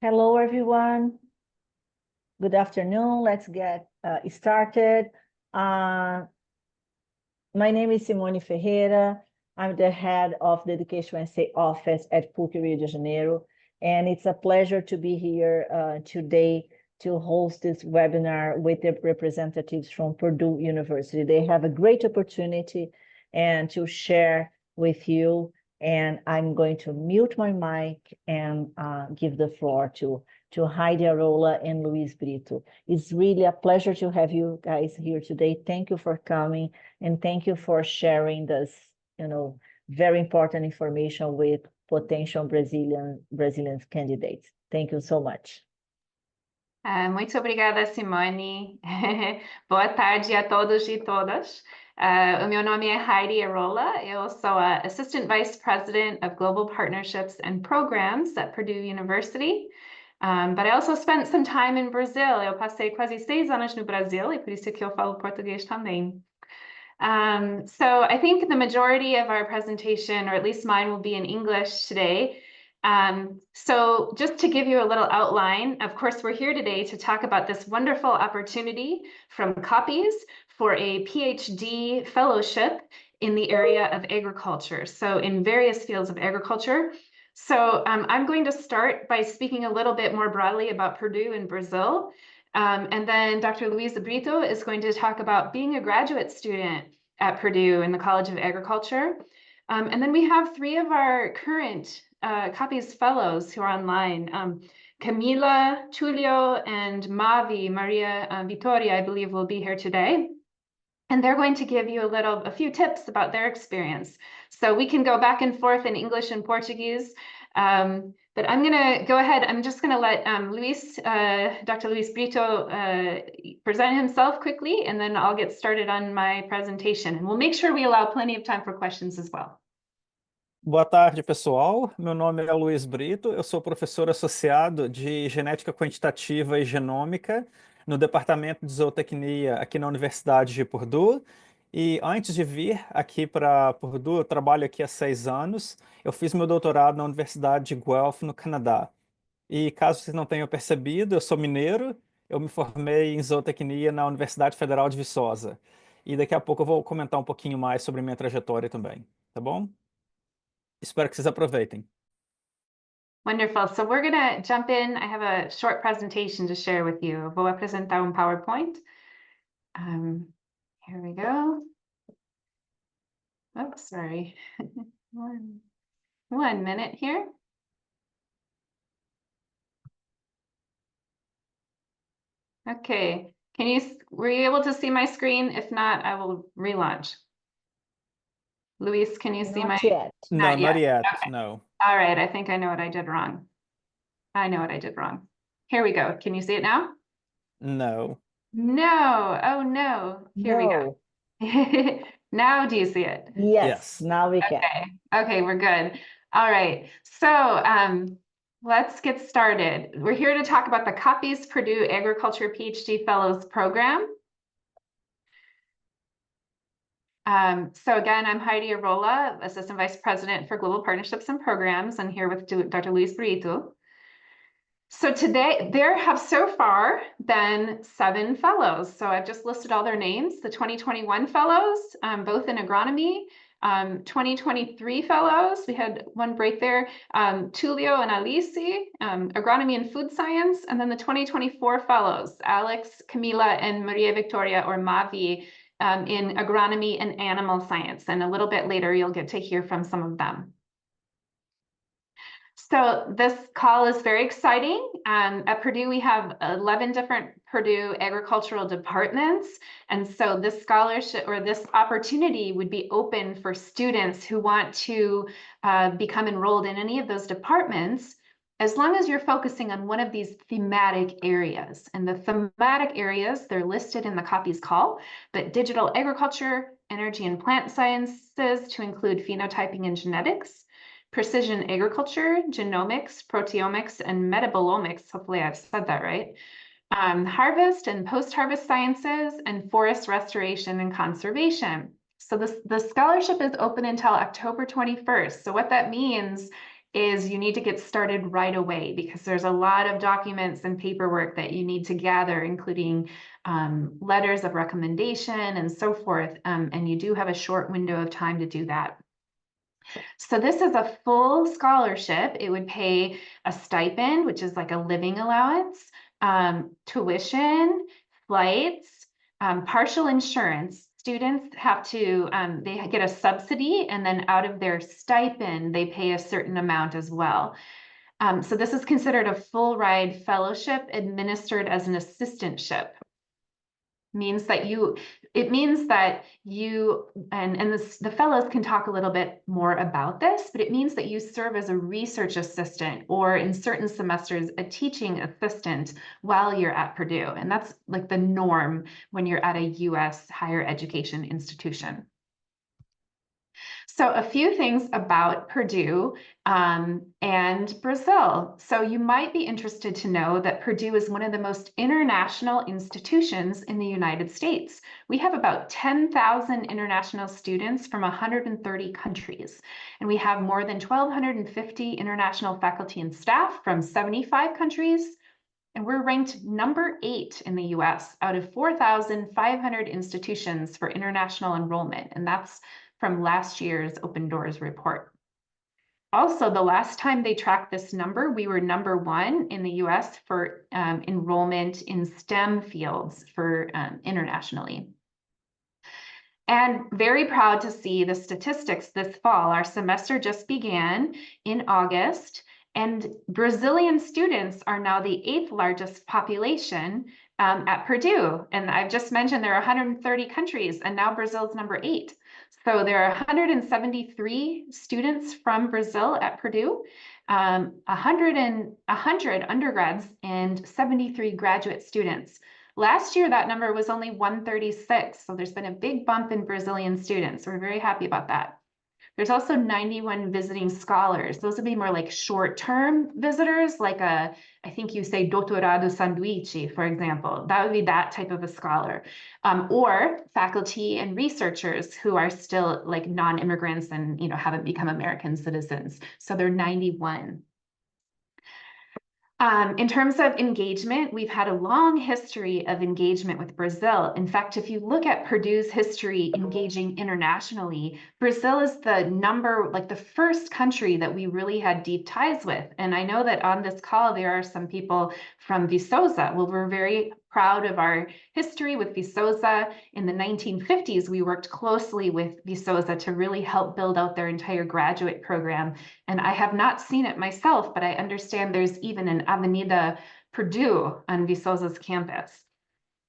Hello, everyone. Good afternoon. Let's get started. My name is Simone Ferreira. I'm the head of the Education USA office at PUC Rio de Janeiro, and it's a pleasure to be here today to host this webinar with the representatives from Purdue University. They have a great opportunity and to share with you, and I'm going to mute my mic and give the floor to Heidi Arola and Luis Brito. It's really a pleasure to have you guys here today. Thank you for coming, and thank you for sharing this, very important information with potential Brazilian candidates. Thank you so much. Muito obrigada, Simone. Boa tarde a todos e todas. O meu nome é Heidi Arola. Eu sou a Assistant Vice President of Global Partnerships and Programs at Purdue University. But I also spent some time in Brazil. Eu passei quase 6 anos no Brasil, e por isso que eu falo português também. So I think the majority of our presentation, or at least mine, will be in English today. So just to give you a little outline, of course, we're here today to talk about this wonderful opportunity from COPIES for a PhD fellowship in the area of agriculture, so in various fields of agriculture. So I'm going to start by speaking a little bit more broadly about Purdue in Brazil. And then Dr. Luis Brito is going to talk about being a graduate student at Purdue in the College of Agriculture. And then we have 3 of our current COPIES fellows who are online. Camila, Tulio, and Maria Vitoria, I believe, will be here today. And they're going to give you a few tips about their experience. So we can go back and forth in English and Portuguese. But I'm going to go ahead. I'm just going to let Dr. Luis Brito present himself quickly, and then I'll get started on my presentation. And we'll make sure we allow plenty of time for questions as well. Boa tarde, pessoal. Meu nome é Luis Brito, eu sou professor associado de Genética Quantitativa e Genômica no Departamento de Zootecnia aqui na Universidade de Purdue. E antes de vir aqui para Purdue, eu trabalho aqui há 6 anos. Eu fiz meu doutorado na Universidade de Guelph, no Canadá. E caso vocês não tenham percebido, eu sou mineiro, eu me formei em zootecnia na Universidade Federal de Viçosa. E daqui a pouco eu vou comentar um pouquinho mais sobre minha trajetória também, tá bom? Espero que vocês aproveitem. Wonderful. So we're going to jump in. I have a short presentation to share with you. Vou apresentar PowerPoint. Here we go. Oops, sorry. One minute here. Okay. Were you able to see my screen? If not, I will relaunch. Luis, can you see my? Not yet. No, not yet. Okay. No. All right. I think I know what I did wrong. I know what I did wrong. Here we go. Can you see it now? No. No. Oh, no. Here we go. Now do you see it? Yes. Now we can. Okay, we're good. All right. So let's get started. We're here to talk about the COPIES Purdue Agriculture PhD Fellows Program. So again, I'm Heidi Arola, Assistant Vice President for Global Partnerships and Programs. I'm here with Dr. Luis Brito. So today, there have so far been 7 fellows. So I've just listed all their names. The 2021 fellows, both in agronomy, 2023 fellows, we had one break there, Tulio and Alice, agronomy and food science, and then the 2024 fellows, Alex, Camila, and Maria Victoria, or Mavi, in agronomy and animal science. And a little bit later, you'll get to hear from some of them. So this call is very exciting. At Purdue, we have 11 different Purdue agricultural departments. And so this scholarship or this opportunity would be open for students who want to become enrolled in any of those departments, as long as you're focusing on one of these thematic areas. And the thematic areas, they're listed in the COPIES call, but digital agriculture, energy and plant sciences, to include phenotyping and genetics, precision agriculture, genomics, proteomics, and metabolomics, hopefully I've said that right, harvest and post-harvest sciences, and forest restoration and conservation. So the scholarship is open until October 21st. So what that means is you need to get started right away because there's a lot of documents and paperwork that you need to gather, including letters of recommendation and so forth. And you do have a short window of time to do that. So this is a full scholarship. It would pay a stipend, which is like a living allowance, tuition, flights, partial insurance. Students have to, they get a subsidy, and then out of their stipend, they pay a certain amount as well. So this is considered a full ride fellowship administered as an assistantship. It means that you, and the fellows can talk a little bit more about this, but it means that you serve as a research assistant, or in certain semesters, a teaching assistant while you're at Purdue. And that's like the norm when you're at a US higher education institution. So a few things about Purdue and Brazil. So you might be interested to know that Purdue is one of the most international institutions in the United States. We have about 10,000 international students from 130 countries, and we have more than 1,250 international faculty and staff from 75 countries. And we're ranked number 8 in the US out of 4,500 institutions for international enrollment. And that's from last year's Open Doors report. Also, the last time they tracked this number, we were number 1 in the US for enrollment in STEM fields for internationally. And very proud to see the statistics this fall. Our semester just began in August, and Brazilian students are now the 8th largest population at Purdue. And I've just mentioned there are 130 countries, and now Brazil's number 8. So there are 173 students from Brazil at Purdue, 100 undergrads, and 73 graduate students. Last year, that number was only 136. So there's been a big bump in Brazilian students. We're very happy about that. There's also 91 visiting scholars. Those would be more like short-term visitors, like I think you say doutorado sanduíche, for example. That would be that type of a scholar. Or faculty and researchers who are still like non-immigrants and haven't become American citizens. So they're 91. In terms of engagement, we've had a long history of engagement with Brazil. In fact, if you look at Purdue's history engaging internationally, Brazil is the first country that we really had deep ties with. And I know that on this call, there are some people from Viçosa. Well, we're very proud of our history with Viçosa. In the 1950s, we worked closely with Viçosa to really help build out their entire graduate program. And I have not seen it myself, but I understand there's even an Avenida Purdue on Viçosa's campus.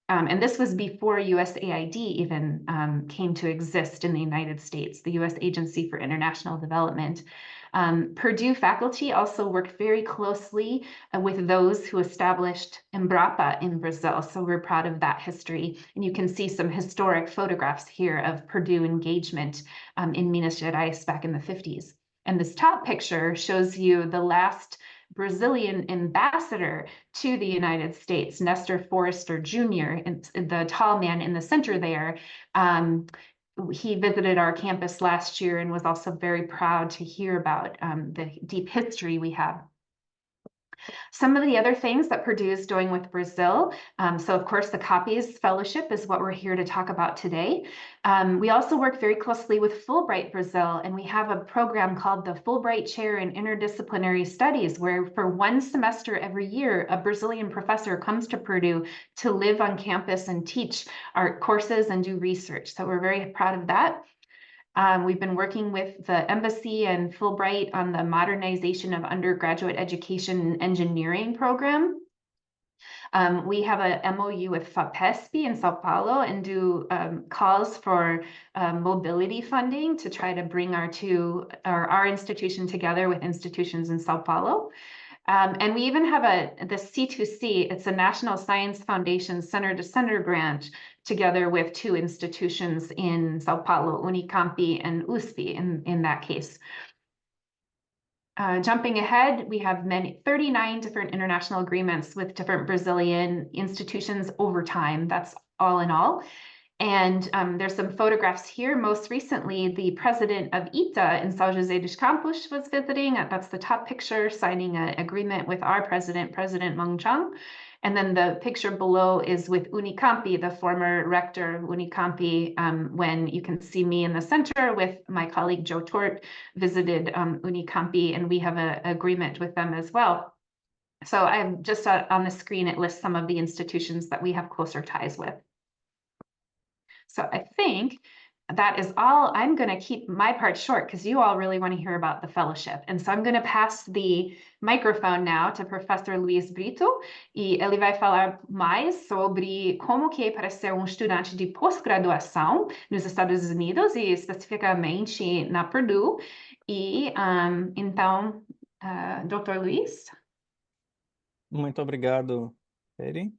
And this was before USAID even came to exist in the United States, the US Agency for International Development. Purdue faculty also worked very closely with those who established Embrapa in Brazil. So we're proud of that history. And you can see some historic photographs here of Purdue engagement in Minas Gerais back in the 50s. And this top picture shows you the last Brazilian ambassador to the United States, Nestor Forster Jr., the tall man in the center there. He visited our campus last year and was also very proud to hear about the deep history we have. Some of the other things that Purdue is doing with Brazil, so of course the COPPES Fellowship is what we're here to talk about today. We also work very closely with Fulbright Brazil, and we have a program called the Fulbright Chair in Interdisciplinary Studies, where for one semester every year, a Brazilian professor comes to Purdue to live on campus and teach our courses and do research. So we're very proud of that. We've been working with the embassy and Fulbright on the modernization of undergraduate education engineering program. We have a MOU with FAPESP in Sao Paulo and do calls for mobility funding to try to bring our institution together with institutions in Sao Paulo. And we even have the C2C, it's a National Science Foundation Center to Center grant together with 2 institutions in Sao Paulo, Unicamp and USP in that case. Jumping ahead, we have 39 different international agreements with different Brazilian institutions over time. That's all in all. And there's some photographs here. Most recently, the president of ITA in São José dos Campos was visiting. That's the top picture, signing an agreement with our president, President Mang Chung. And then the picture below is with Unicampi, the former rector of Unicampi, when you can see me in the center with my colleague Joe Tort visited Unicampi, and we have an agreement with them as well. So I'm just on the screen, it lists some of the institutions that we have closer ties with. So I think that is all. I'm going to keep my part short because you all really want to hear about the fellowship. And so I'm going to pass the microphone now to Professor Luiz Brito, e ele vai falar mais sobre como que é para ser estudante de pós-graduação nos Estados Unidos e especificamente na Purdue. E então, Dr. Luiz? Muito obrigado, Eri.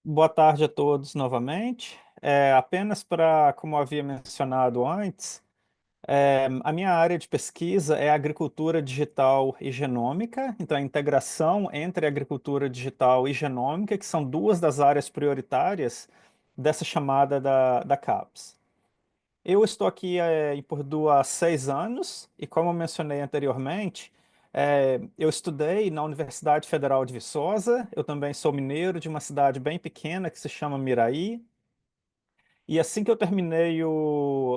Boa tarde a todos novamente. Apenas para, como eu havia mencionado antes, a minha área de pesquisa é agricultura digital e genômica, então a integração entre agricultura digital e genômica, que são duas das áreas prioritárias dessa chamada da CAPES. Eu estou aqui em Purdue há 6 anos e, como eu mencionei anteriormente, eu estudei na Universidade Federal de Viçosa. Eu também sou mineiro de uma cidade bem pequena que se chama Miraí. E assim que eu terminei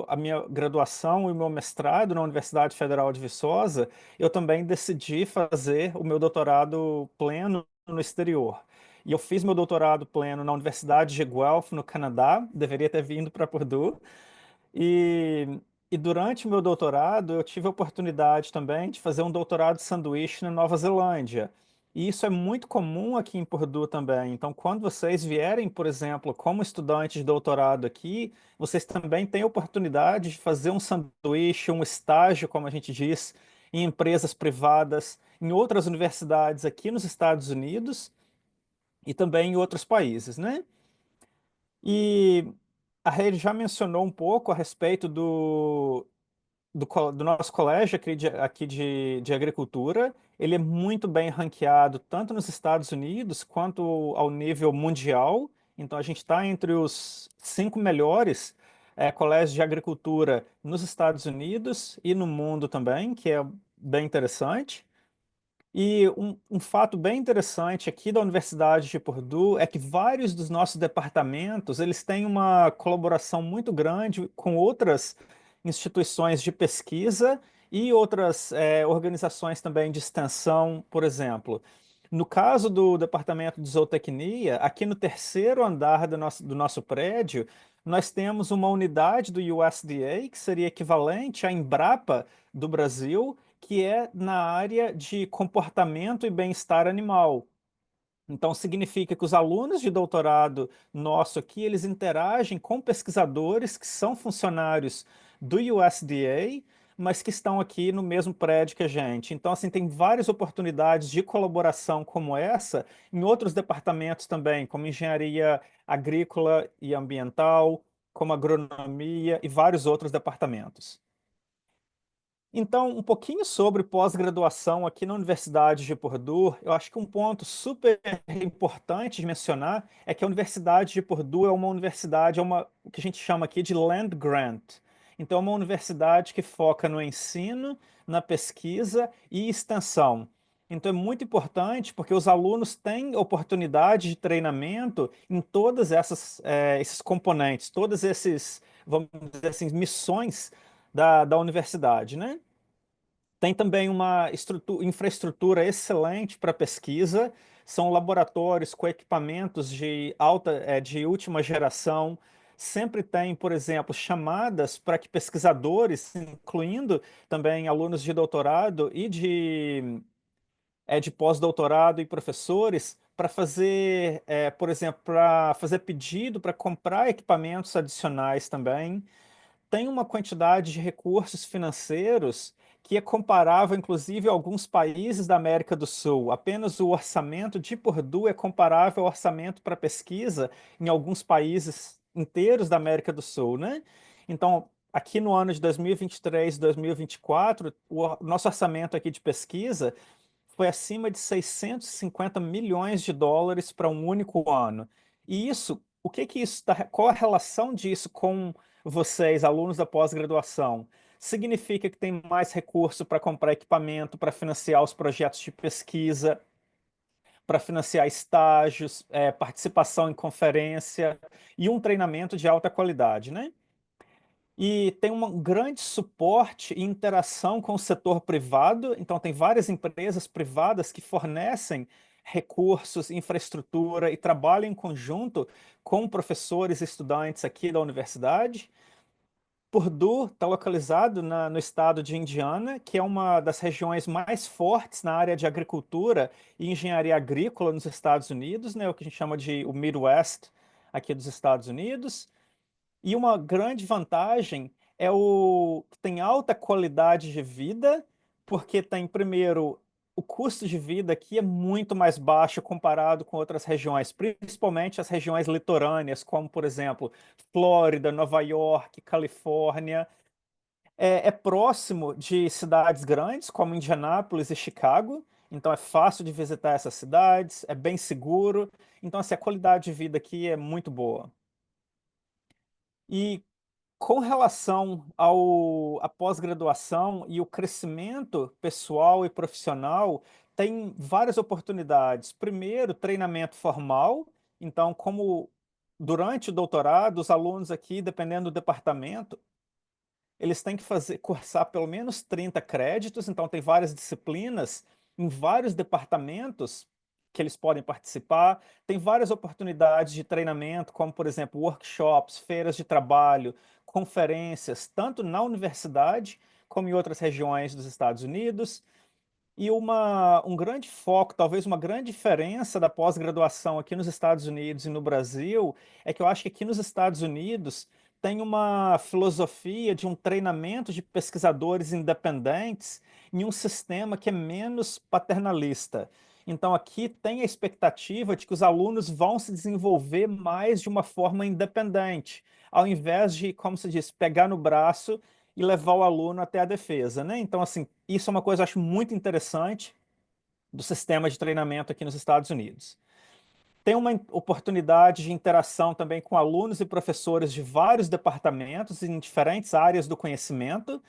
a minha graduação e o meu mestrado na Universidade Federal de Viçosa, eu também decidi fazer o meu doutorado pleno no exterior. E eu fiz meu doutorado pleno na Universidade de Guelph, no Canadá. Deveria ter vindo para Purdue. E, e durante o meu doutorado, eu tive a oportunidade também de fazer um doutorado sanduíche na Nova Zelândia. E isso é muito comum aqui em Purdue também. Então, quando vocês vierem, por exemplo, como estudantes de doutorado aqui, vocês também têm a oportunidade de fazer um sanduíche, um estágio, como a gente diz, em empresas privadas, em outras universidades aqui nos Estados Unidos e também em outros países, né? E a Rede já mencionou um pouco a respeito do nosso colégio aqui de agricultura. Ele é muito bem ranqueado, tanto nos Estados Unidos quanto ao nível mundial. Então, a gente está entre os 5 melhores colégios de agricultura nos Estados Unidos e no mundo também, que é bem interessante. E um fato bem interessante aqui da Universidade de Purdue é que vários dos nossos departamentos, eles têm uma colaboração muito grande com outras instituições de pesquisa e outras organizações também de extensão, por exemplo. No caso do Departamento de Zootecnia, aqui no terceiro andar do nosso prédio, nós temos uma unidade do USDA, que seria equivalente à Embrapa do Brasil, que é na área de comportamento e bem-estar animal. Então, significa que os alunos de doutorado nosso aqui, eles interagem com pesquisadores que são funcionários do USDA, mas que estão aqui no mesmo prédio que a gente. Então, assim, tem várias oportunidades de colaboração como essa em outros departamentos também, como engenharia agrícola e ambiental, como agronomia e vários outros departamentos. Então, um pouquinho sobre pós-graduação aqui na Universidade de Purdue. Eu acho que um ponto super importante de mencionar é que a Universidade de Purdue é uma universidade, o que a gente chama aqui de land grant. Então, é uma universidade que foca no ensino, na pesquisa e extensão. Então, é muito importante porque os alunos têm oportunidade de treinamento em todas esses componentes, todos esses, vamos dizer assim, missões da universidade, né? Tem também uma infraestrutura excelente para pesquisa, são laboratórios com equipamentos de última geração. Sempre tem, por exemplo, chamadas para que pesquisadores, incluindo também alunos de doutorado e de pós-doutorado e professores, para fazer, por exemplo, para fazer pedido para comprar equipamentos adicionais também. Tem uma quantidade de recursos financeiros que é comparável, inclusive, a alguns países da América do Sul. Apenas o orçamento de Purdue é comparável ao orçamento para pesquisa em alguns países inteiros da América do Sul, né? Então, aqui no ano de 2023, 2024, o nosso orçamento aqui de pesquisa foi acima de 650 milhões de dólares para um único ano. E isso, o que que isso qual a relação disso com vocês, alunos da pós-graduação? Significa que tem mais recurso para comprar equipamento, para financiar os projetos de pesquisa, para financiar estágios, participação em conferência e um treinamento de alta qualidade, né? E tem um grande suporte e interação com o setor privado, então tem várias empresas privadas que fornecem recursos, infraestrutura e trabalham em conjunto com professores e estudantes aqui da universidade. Purdue está localizado no estado de Indiana, que é uma das regiões mais fortes na área de agricultura e engenharia agrícola nos Estados Unidos, né, o que a gente chama de o Midwest aqui dos Estados Unidos. E uma grande vantagem é o que tem alta qualidade de vida, porque tem, primeiro, o custo de vida aqui é muito mais baixo comparado com outras regiões, principalmente as regiões litorâneas, como, por exemplo, Flórida, Nova York, Califórnia. É próximo de cidades grandes, como Indianápolis e Chicago, então é fácil de visitar essas cidades, é bem seguro. Então, assim, a qualidade de vida aqui é muito boa. E com relação à pós-graduação e o crescimento pessoal e profissional, tem várias oportunidades. Primeiro, treinamento formal. Então, como durante o doutorado, os alunos aqui, dependendo do departamento, eles têm que cursar pelo menos 30 créditos, então tem várias disciplinas em vários departamentos que eles podem participar. Tem várias oportunidades de treinamento, como, por exemplo, workshops, feiras de trabalho, conferências, tanto na universidade como em outras regiões dos Estados Unidos. E um grande foco, talvez uma grande diferença da pós-graduação aqui nos Estados Unidos e no Brasil, é que eu acho que aqui nos Estados Unidos tem uma filosofia de um treinamento de pesquisadores independentes em um sistema que é menos paternalista. Então, aqui tem a expectativa de que os alunos vão se desenvolver mais de uma forma independente, ao invés de, como se diz, pegar no braço e levar o aluno até a defesa, né? Então, assim, isso é uma coisa que eu acho muito interessante do sistema de treinamento aqui nos Estados Unidos. Tem uma oportunidade de interação também com alunos e professores de vários departamentos em diferentes áreas do conhecimento.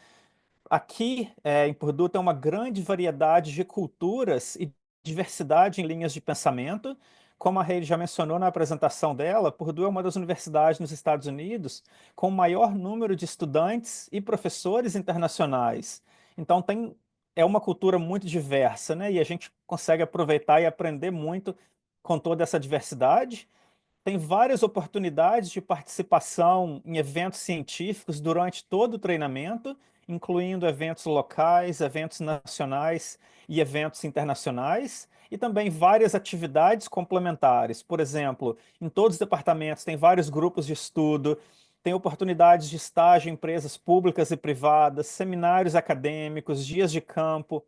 Aqui, em Purdue, tem uma grande variedade de culturas e diversidade em linhas de pensamento. Como a Heidi já mencionou na apresentação dela, Purdue é uma das universidades nos Estados Unidos com o maior número de estudantes e professores internacionais. Então, é uma cultura muito diversa, né? E a gente consegue aproveitar e aprender muito com toda essa diversidade. Tem várias oportunidades de participação em eventos científicos durante todo o treinamento, incluindo eventos locais, eventos nacionais e eventos internacionais, e também várias atividades complementares. Por exemplo, em todos os departamentos tem vários grupos de estudo, tem oportunidades de estágio em empresas públicas e privadas, seminários acadêmicos, dias de campo,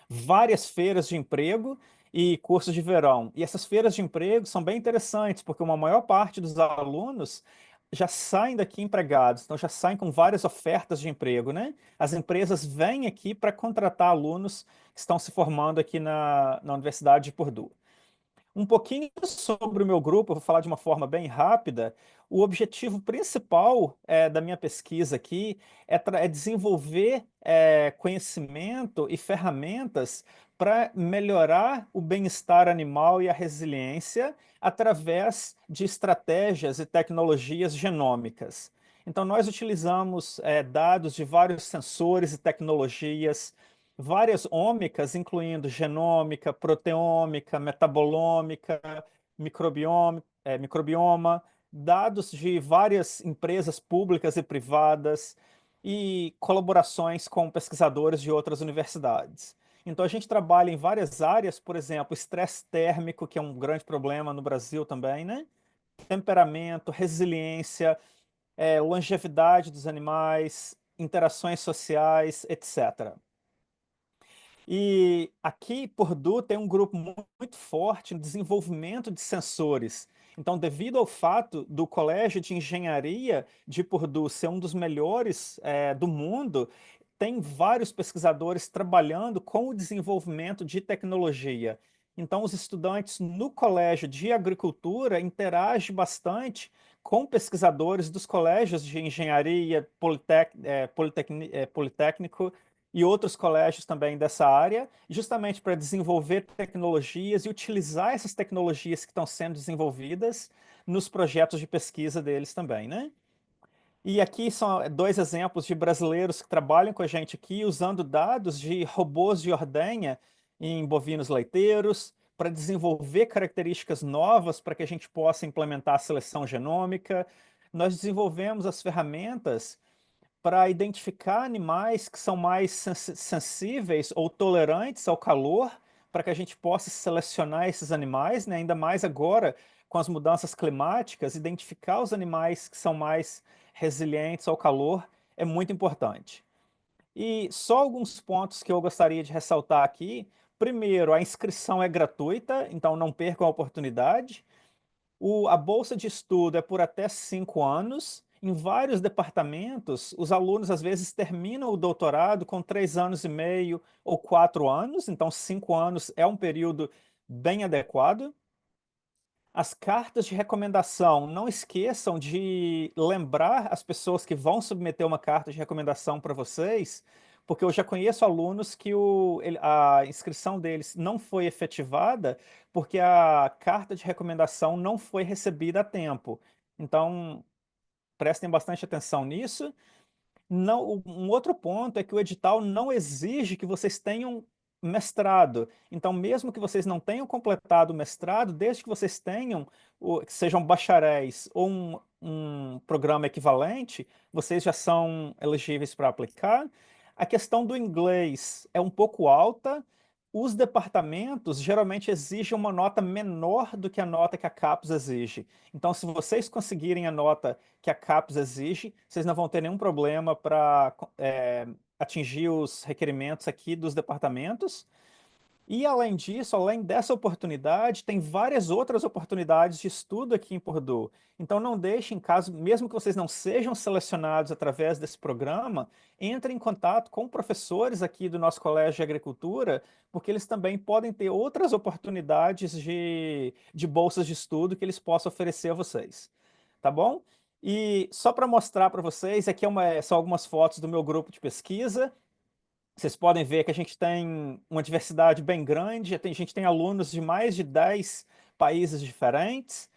várias feiras de emprego e cursos de verão. E essas feiras de emprego são bem interessantes, porque uma maior parte dos alunos já saem daqui empregados, então já saem com várias ofertas de emprego, né? As empresas vêm aqui para contratar alunos que estão se formando aqui na Universidade de Purdue. Um pouquinho sobre o meu grupo, eu vou falar de uma forma bem rápida. O objetivo principal da minha pesquisa aqui é desenvolver conhecimento e ferramentas para melhorar o bem-estar animal e a resiliência através de estratégias e tecnologias genômicas. Então, nós utilizamos dados de vários sensores e tecnologias várias ômicas, incluindo genômica, proteômica, metabolômica, microbioma, dados de várias empresas públicas e privadas e colaborações com pesquisadores de outras universidades. Então, a gente trabalha em várias áreas, por exemplo, estresse térmico, que é um grande problema no Brasil também, né? Temperamento, resiliência, longevidade dos animais, interações sociais, etc. E aqui, Purdue tem um grupo muito forte no desenvolvimento de sensores. Então, devido ao fato do Colégio de Engenharia de Purdue ser um dos melhores do mundo, tem vários pesquisadores trabalhando com o desenvolvimento de tecnologia. Então, os estudantes no Colégio de Agricultura interagem bastante com pesquisadores dos colégios de engenharia, politécnico e outros colégios também dessa área, justamente para desenvolver tecnologias e utilizar essas tecnologias que estão sendo desenvolvidas nos projetos de pesquisa deles também, né? E aqui são dois exemplos de brasileiros que trabalham com a gente aqui usando dados de robôs de ordenha em bovinos leiteiros para desenvolver características novas para que a gente possa implementar a seleção genômica. Nós desenvolvemos as ferramentas para identificar animais que são mais sensíveis ou tolerantes ao calor, para que a gente possa selecionar esses animais, né? Ainda mais agora com as mudanças climáticas, identificar os animais que são mais resilientes ao calor é muito importante. E só alguns pontos que eu gostaria de ressaltar aqui. Primeiro, a inscrição é gratuita, então não percam a oportunidade. A bolsa de estudo é por até 5 anos. Em vários departamentos, os alunos às vezes terminam o doutorado com 3 anos e meio ou 4 anos, então 5 anos é um período bem adequado. As cartas de recomendação, não esqueçam de lembrar as pessoas que vão submeter uma carta de recomendação para vocês, porque eu já conheço alunos que a inscrição deles não foi efetivada porque a carta de recomendação não foi recebida a tempo. Então, prestem bastante atenção nisso. Não, um outro ponto é que o edital não exige que vocês tenham mestrado. Então, mesmo que vocês não tenham completado o mestrado, desde que vocês tenham, que sejam bacharéis ou um programa equivalente, vocês já são elegíveis para aplicar. A questão do inglês é um pouco alta. Os departamentos geralmente exigem uma nota menor do que a nota que a CAPES exige. Então, se vocês conseguirem a nota que a CAPES exige, vocês não vão ter nenhum problema para atingir os requerimentos aqui dos departamentos. E além disso, além dessa oportunidade, tem várias outras oportunidades de estudo aqui em Purdue. Então não deixem, caso, mesmo que vocês não sejam selecionados através desse programa, entrem em contato com professores aqui do nosso Colégio de Agricultura, porque eles também podem ter outras oportunidades de bolsas de estudo que eles possam oferecer a vocês. Tá bom? E só para mostrar para vocês, aqui são algumas fotos do meu grupo de pesquisa. Vocês podem ver que a gente tem uma diversidade bem grande, a gente tem alunos de mais de 10 países diferentes,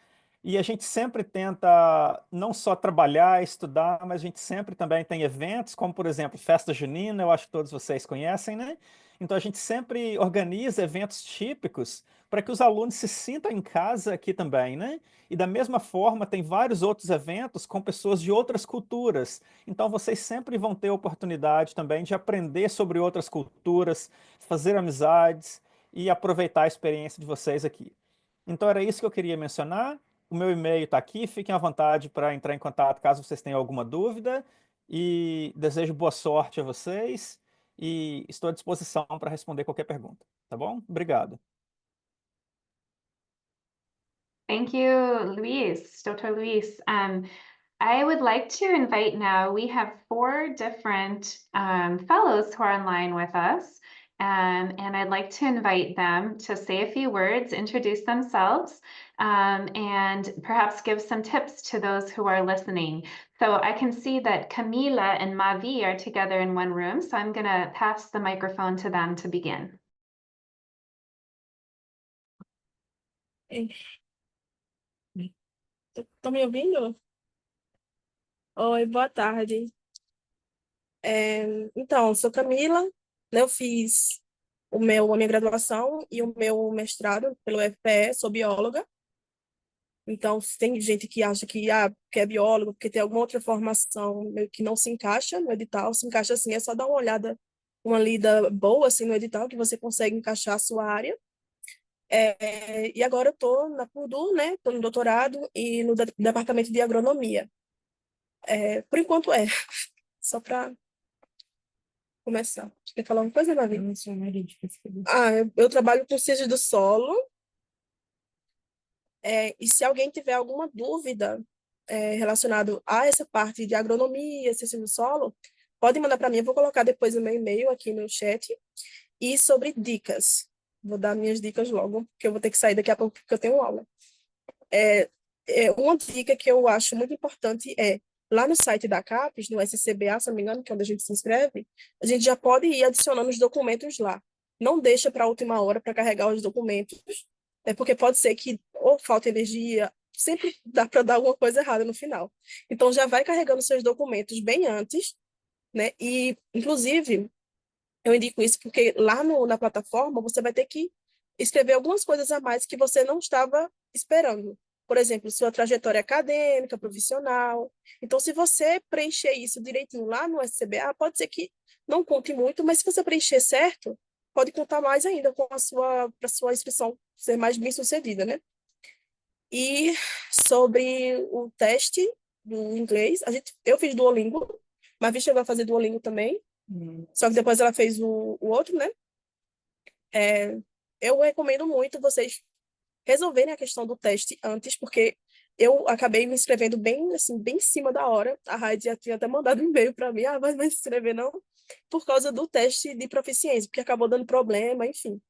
e a gente sempre tenta não só trabalhar, estudar, mas a gente sempre também tem eventos, como por exemplo, Festa Junina, eu acho que todos vocês conhecem, né? Então a gente sempre organiza eventos típicos para que os alunos se sintam em casa aqui também, né? E da mesma forma, tem vários outros eventos com pessoas de outras culturas. Então, vocês sempre vão ter oportunidade também de aprender sobre outras culturas, fazer amizades e aproveitar a experiência de vocês aqui. Então, era isso que eu queria mencionar. O meu e-mail está aqui, fiquem à vontade para entrar em contato caso vocês tenham alguma dúvida. E desejo boa sorte a vocês e estou à disposição para responder qualquer pergunta. Tá bom? Obrigado. Thank you, Luis, Dr. Luis. I would like to invite now, we have 4 different fellows who are online with us, and I'd like to invite them to say a few words, introduce themselves, and perhaps give some tips to those who are listening. So I can see that Camila and Mavi are together in one room, so I'm gonna pass the microphone to them to begin. Estão me ouvindo? Oi, boa tarde. Então, sou Camila, né, eu fiz a minha graduação e o meu mestrado pelo UFPE, sou bióloga. Então, tem gente que acha que é biólogo, porque tem alguma outra formação meio que não se encaixa no edital, se encaixa assim, é só dar uma olhada, uma lida boa assim, no edital, que você consegue encaixar a sua área. E agora eu estou na Purdue, né? Estou no doutorado e no departamento de agronomia. Por enquanto só para começar. Você quer falar uma coisa, Mavi? Eu trabalho com ciências do solo. E se alguém tiver alguma dúvida relacionada a essa parte de agronomia, ciências do solo, pode mandar para mim, eu vou colocar depois o meu e-mail aqui no chat. E sobre dicas, vou dar minhas dicas logo, porque eu vou ter que sair daqui a pouco, porque eu tenho aula. Uma dica que eu acho muito importante é, lá no site da CAPES, no SCBA, se não me engano, que é onde a gente se inscreve, a gente já pode ir adicionando os documentos lá. Não deixa para a última hora para carregar os documentos, porque pode ser que ou falta energia, sempre dá para dar alguma coisa errada no final. Então, já vai carregando seus documentos bem antes, né? E, inclusive, eu indico isso porque lá na plataforma você vai ter que escrever algumas coisas a mais que você não estava esperando. Por exemplo, sua trajetória acadêmica, profissional. Então, se você preencher isso direitinho lá no SCBA, pode ser que não conte muito, mas se você preencher certo, pode contar mais ainda com para sua inscrição ser mais bem sucedida, né? E sobre o teste do inglês, eu fiz Duolingo, mas vi chegou a fazer Duolingo também. Só que depois ela fez o outro, né? Eu recomendo muito vocês resolverem a questão do teste antes, porque eu acabei me inscrevendo bem, assim, bem em cima da hora. A Raid já tinha até mandado um e-mail para mim, mas vai se inscrever não, por causa do teste de proficiência, porque acabou dando problema, enfim.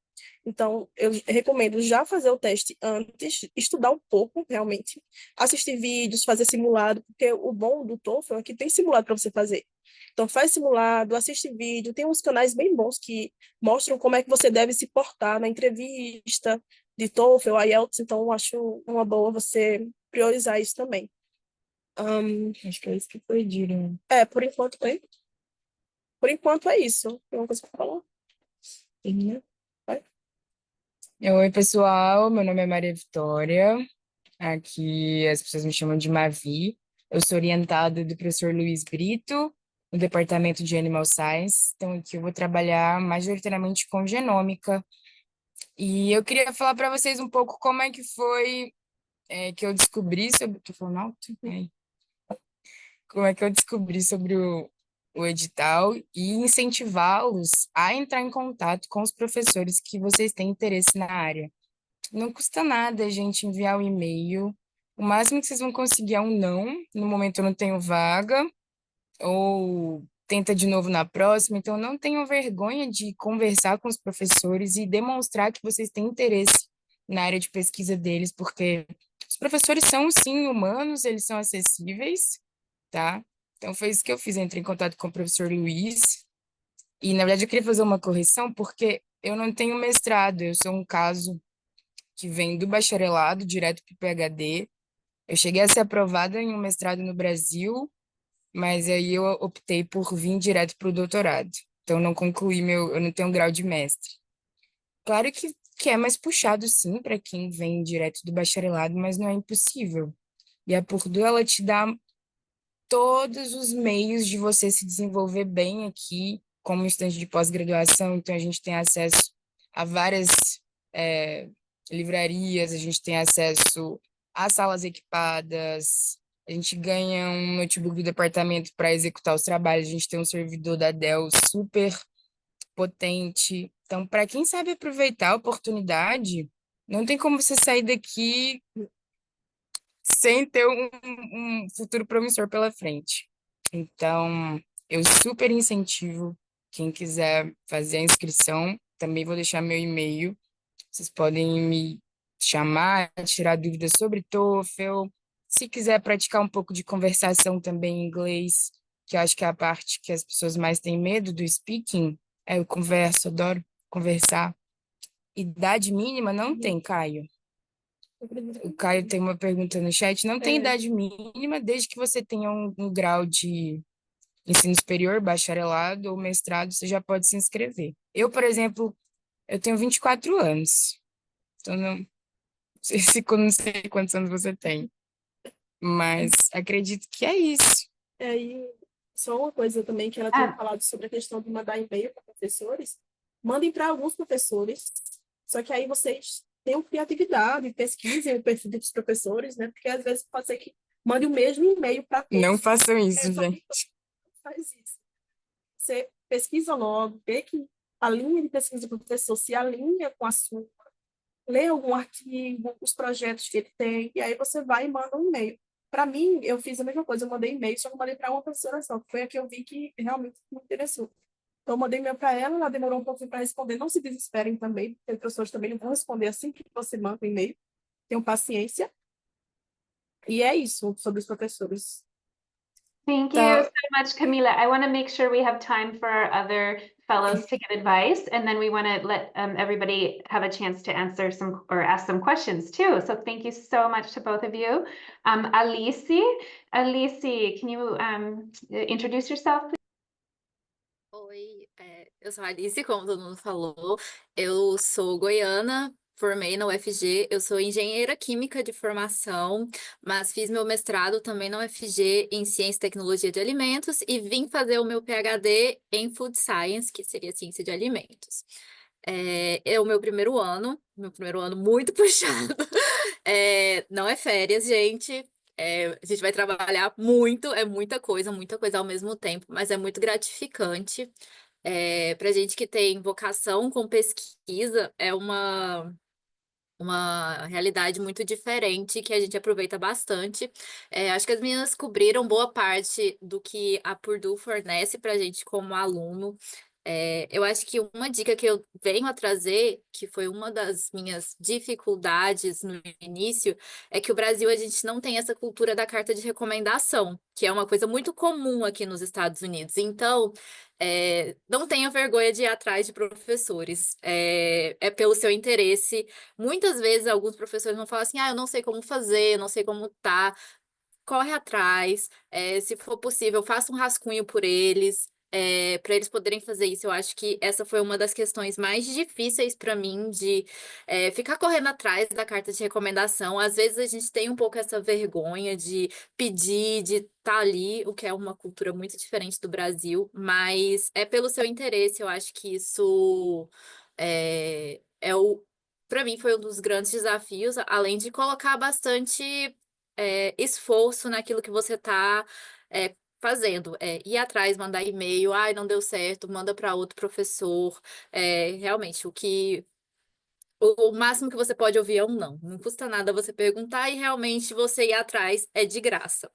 Então, eu recomendo já fazer o teste antes, estudar um pouco, realmente, assistir vídeos, fazer simulado, porque o bom do TOEFL é que tem simulado para você fazer. Então, faz simulado, assiste vídeo, tem uns canais bem bons que mostram como é que você deve se portar na entrevista de TOEFL, IELTS, então eu acho uma boa você priorizar isso também. Acho que é isso que foi dito. Por enquanto é isso. Tem uma coisa para falar? Né? Vai. Oi, pessoal. Meu nome é Maria Vitória. Aqui as pessoas me chamam de Mavi. Eu sou orientada do professor Luiz Brito, no departamento de Animal Science. Então, aqui eu vou trabalhar majoritariamente com genômica. E eu queria falar para vocês um pouco como é que foi que eu descobri sobre. Tô falando alto? Como é que eu descobri sobre o edital e incentivá-los a entrar em contato com os professores que vocês têm interesse na área. Não custa nada a gente enviar o e-mail. O máximo que vocês vão conseguir é um não. No momento eu não tenho vaga. Ou tenta de novo na próxima. Então, não tenham vergonha de conversar com os professores e demonstrar que vocês têm interesse na área de pesquisa deles, porque os professores são, sim, humanos, eles são acessíveis, tá? Então, foi isso que eu fiz. Eu entrei em contato com o professor Luiz. E, na verdade, eu queria fazer uma correção, porque eu não tenho mestrado, eu sou um caso que vem do bacharelado direto para o PhD. Eu cheguei a ser aprovada em um mestrado no Brasil, mas aí eu optei por vir direto para o doutorado. Então, não concluí eu não tenho grau de mestre. Claro que é mais puxado, sim, para quem vem direto do bacharelado, mas não é impossível. E a Purdue, ela te dá todos os meios de você se desenvolver bem aqui, como estudante de pós-graduação. Então, a gente tem acesso a várias é, livrarias, a gente tem acesso a salas equipadas, a gente ganha um notebook do departamento para executar os trabalhos, a gente tem um servidor da Dell super potente. Então, para quem sabe aproveitar a oportunidade, não tem como você sair daqui sem ter um futuro promissor pela frente. Então, eu super incentivo quem quiser fazer a inscrição. Também vou deixar meu e-mail. Vocês podem me chamar, tirar dúvidas sobre TOEFL. Se quiser praticar um pouco de conversação também em inglês, que eu acho que é a parte que as pessoas mais têm medo do speaking, eu converso, adoro conversar. Idade mínima não tem, Caio. O Caio tem uma pergunta no chat. Não tem idade mínima, desde que você tenha um grau de ensino superior, bacharelado ou mestrado, você já pode se inscrever. Eu, por exemplo, eu tenho 24 anos. Então, não não sei quantos anos você tem. Mas acredito que é isso. E só uma coisa também que ela tinha falado sobre a questão de mandar e-mail para professores. Mandem para alguns professores, só que aí vocês tenham criatividade, pesquisem o perfil dos professores, né? Porque às vezes pode ser que mande o mesmo e-mail para todos. Não façam isso, gente. Faz isso. Você pesquisa logo, vê que a linha de pesquisa do professor se alinha com a sua, lê algum artigo, os projetos que ele tem, e aí você vai e manda um e-mail. para mim, eu fiz a mesma coisa, eu mandei e-mail, só que eu mandei para uma professora só, que foi a que eu vi que realmente me interessou. Então, eu mandei e-mail para ela demorou um pouquinho para responder. Não se desesperem também, porque os professores também não vão responder assim que você manda o e-mail. Tenham paciência. E é isso sobre os professores. Thank you Tá, so much, Camila. I want to make sure we have time for our other fellows to give advice, and then we want to let everybody have a chance to answer some or ask some questions too. So thank you so much to both of you. Alice, can you introduce yourself, please? Oi, eu sou a Alice, como todo mundo falou. Eu sou goiana, formei na UFG. Eu sou engenheira química de formação, mas fiz meu mestrado também na UFG em Ciência e Tecnologia de Alimentos e vim fazer o meu PhD em Food Science, que seria Ciência de Alimentos. É o meu primeiro ano muito puxado. Não é férias, gente. A gente vai trabalhar muito, é muita coisa ao mesmo tempo, mas é muito gratificante. Para gente que tem vocação com pesquisa, é uma realidade muito diferente que a gente aproveita bastante. Acho que as meninas cobriram boa parte do que a Purdue fornece para a gente como aluno. Eu acho que uma dica que eu venho a trazer, que foi uma das minhas dificuldades no início, é que o Brasil a gente não tem essa cultura da carta de recomendação, que é uma coisa muito comum aqui nos Estados Unidos. Então, não tenha vergonha de ir atrás de professores. É pelo seu interesse. Muitas vezes alguns professores vão falar assim: eu não sei como fazer, eu não sei como tá. Corre atrás, se for possível, faça um rascunho por eles, para eles poderem fazer isso. Eu acho que essa foi uma das questões mais difíceis para mim de ficar correndo atrás da carta de recomendação. Às vezes a gente tem um pouco essa vergonha de pedir, de estar ali, o que é uma cultura muito diferente do Brasil, mas é pelo seu interesse. Eu acho que isso para mim foi um dos grandes desafios, além de colocar bastante esforço naquilo que você está fazendo. Ir atrás, mandar e-mail, ai, não deu certo, manda para outro professor. Realmente, o máximo que você pode ouvir é um não. Não custa nada você perguntar e realmente você ir atrás é de graça.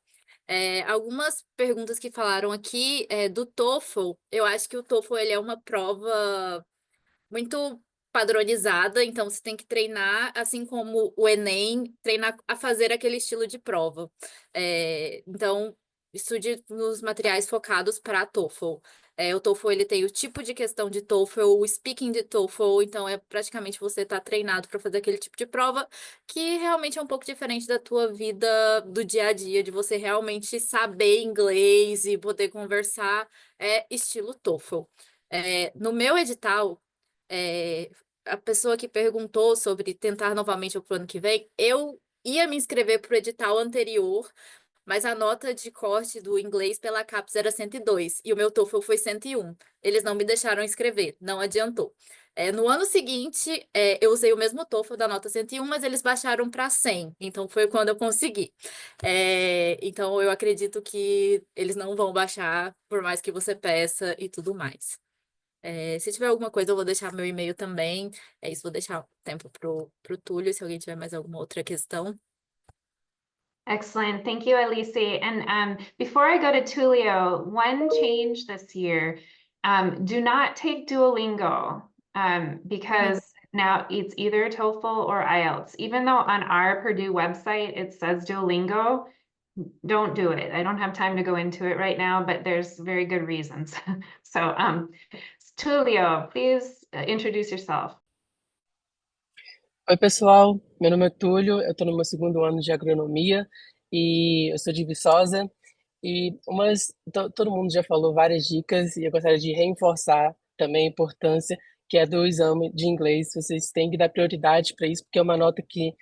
Algumas perguntas que falaram aqui do TOEFL, eu acho que o TOEFL ele é uma prova muito padronizada, então você tem que treinar, assim como o Enem, treinar a fazer aquele estilo de prova. Então, estude nos materiais focados para a TOEFL. O TOEFL ele tem o tipo de questão de TOEFL, o speaking de TOEFL, então praticamente você está treinado para fazer aquele tipo de prova, que realmente é um pouco diferente da tua vida do dia a dia, de você realmente saber inglês e poder conversar, estilo TOEFL. No meu edital, é, a pessoa que perguntou sobre tentar novamente o ano que vem, eu ia me inscrever para o edital anterior, mas a nota de corte do inglês pela CAPES era 102 e o meu TOEFL foi 101. Eles não me deixaram inscrever, não adiantou. No ano seguinte, eu usei o mesmo TOEFL da nota 101, mas eles baixaram para 100, então foi quando eu consegui. Então eu acredito que eles não vão baixar, por mais que você peça e tudo mais. Se tiver alguma coisa, eu vou deixar meu e-mail também. É isso, vou deixar tempo pro Túlio, se alguém tiver mais alguma outra questão. Excellent. Thank you, Elise. And before I go to Tulio, one change this year, do not take Duolingo because now it's either TOEFL or IELTS. Even though on our Purdue website it says Duolingo, don't do it. I don't have time to go into it right now, but there's very good reasons. So, Tulio, please introduce yourself. Oi, pessoal. Meu nome é Túlio, eu estou no meu segundo ano de agronomia e eu sou de Viçosa. Todo mundo já falou várias dicas e eu gostaria de reforçar também a importância que é do exame de inglês. Vocês têm que dar prioridade para isso, porque é uma nota que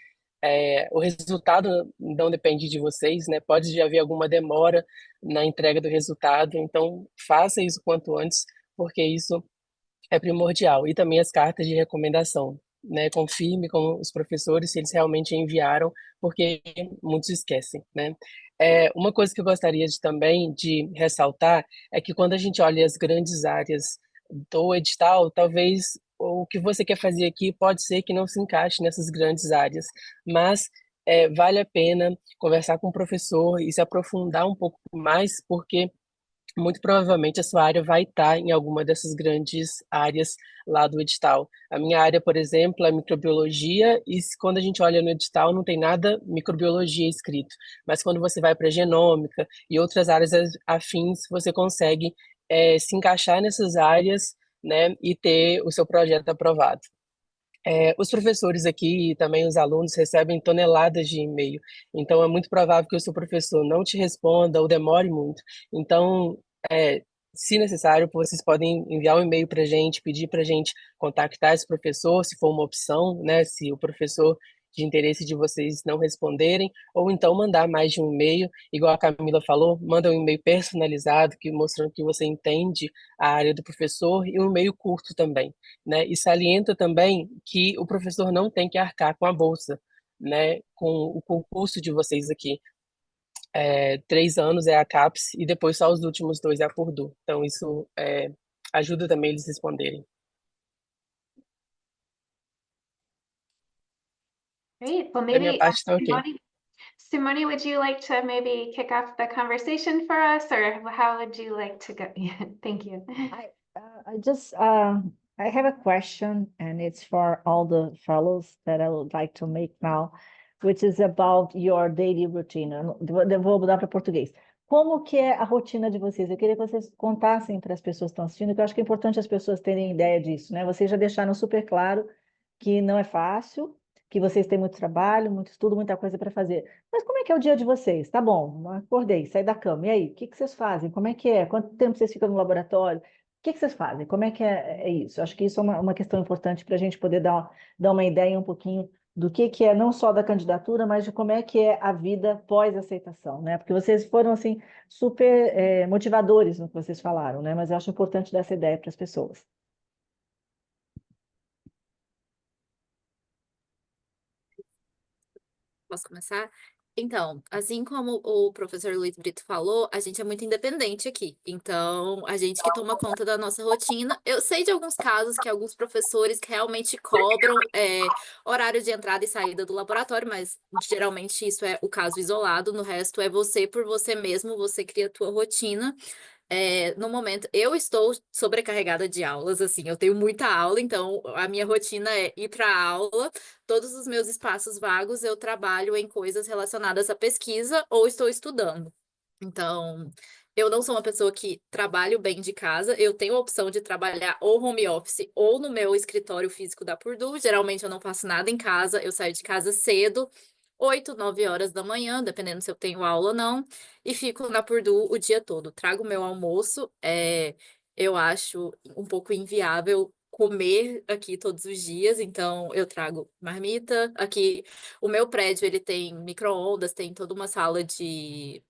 o resultado não depende de vocês, né? Pode já haver alguma demora na entrega do resultado, então faça isso quanto antes, porque isso é primordial. E também as cartas de recomendação, né? Confirme com os professores se eles realmente enviaram, porque muitos esquecem, né? Uma coisa que eu gostaria também de ressaltar é que quando a gente olha as grandes áreas do edital, talvez o que você quer fazer aqui pode ser que não se encaixe nessas grandes áreas, mas vale a pena conversar com o professor e se aprofundar um pouco mais, porque muito provavelmente a sua área vai estar em alguma dessas grandes áreas lá do edital. A minha área, por exemplo, é microbiologia, e quando a gente olha no edital, não tem nada microbiologia escrito. Mas quando você vai para genômica e outras áreas afins, você consegue se encaixar nessas áreas, né, e ter o seu projeto aprovado. Os professores aqui e também os alunos recebem toneladas de e-mail, então é muito provável que o seu professor não te responda ou demore muito. Então, se necessário, vocês podem enviar um e-mail para a gente, pedir para a gente contactar esse professor, se for uma opção, né? Se o professor de interesse de vocês não responderem, ou então mandar mais de um e-mail, igual a Camila falou, manda um e-mail personalizado, mostrando que você entende a área do professor, e um e-mail curto também, né? E salienta também que o professor não tem que arcar com a bolsa, né? Com o concurso de vocês aqui. 3 anos é a CAPES e depois só os últimos 2 é a Purdue. Então, isso ajuda também eles responderem. Great. Well, Da minha maybe parte, tá ok. Simone, would you like to maybe kick off the conversation for us, or how would you like to go? Yeah, thank you. I have a question, and it's for all the fellows that I would like to make now, which is about your daily routine. Eu vou mudar para português. Como que é a rotina de vocês? Eu queria que vocês contassem para as pessoas que estão assistindo, que eu acho que é importante as pessoas terem ideia disso, né? Vocês já deixaram super claro que não é fácil, que vocês têm muito trabalho, muito estudo, muita coisa para fazer. Mas como é que é o dia de vocês? Tá bom, acordei, saí da cama. E aí, o que que vocês fazem? Como é que é? Quanto tempo vocês ficam no laboratório? O que que vocês fazem? Como é que é isso? Acho que isso é uma questão importante para a gente poder dar uma ideia um pouquinho do que é não só da candidatura, mas de como é que é a vida pós-aceitação, né? Porque vocês foram, assim, super motivadores no que vocês falaram, né? Mas eu acho importante dar essa ideia para as pessoas. Posso começar? Então, assim como o professor Luiz Brito falou, a gente é muito independente aqui. Então, a gente que toma conta da nossa rotina. Eu sei de alguns casos que alguns professores que realmente cobram horário de entrada e saída do laboratório, mas geralmente isso é o caso isolado. No resto, é você por você mesmo, você cria a tua rotina. No momento, eu estou sobrecarregada de aulas, assim, eu tenho muita aula, então a minha rotina é ir para a aula, todos os meus espaços vagos eu trabalho em coisas relacionadas à pesquisa ou estou estudando. Então, eu não sou uma pessoa que trabalho bem de casa, eu tenho a opção de trabalhar ou home office ou no meu escritório físico da Purdue. Geralmente eu não faço nada em casa, eu saio de casa cedo, 8, 9 horas da manhã, dependendo se eu tenho aula ou não, e fico na Purdue o dia todo. Trago meu almoço, eu acho um pouco inviável comer aqui todos os dias, então eu trago marmita. Aqui, o meu prédio, ele tem micro-ondas, tem toda uma sala de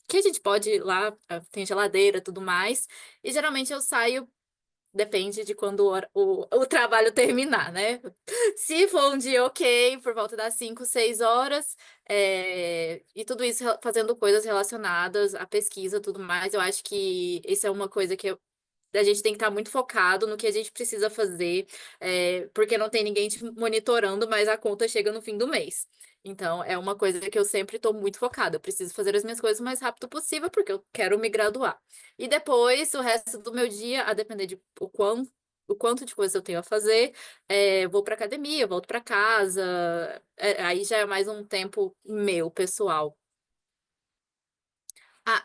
que a gente pode ir lá, tem geladeira, tudo mais. E geralmente eu saio, depende de quando o trabalho terminar, né? Se for um dia ok, por volta das 5, 6 horas, e tudo isso fazendo coisas relacionadas à pesquisa, tudo mais, eu acho que isso é uma coisa que a gente tem que estar muito focado no que a gente precisa fazer, porque não tem ninguém te monitorando, mas a conta chega no fim do mês. Então, é uma coisa que eu sempre estou muito focada. Eu preciso fazer as minhas coisas o mais rápido possível, porque eu quero me graduar. E depois, o resto do meu dia, a depender de o quanto de coisa eu tenho a fazer, vou para academia, volto para casa. Aí já é mais um tempo meu, pessoal.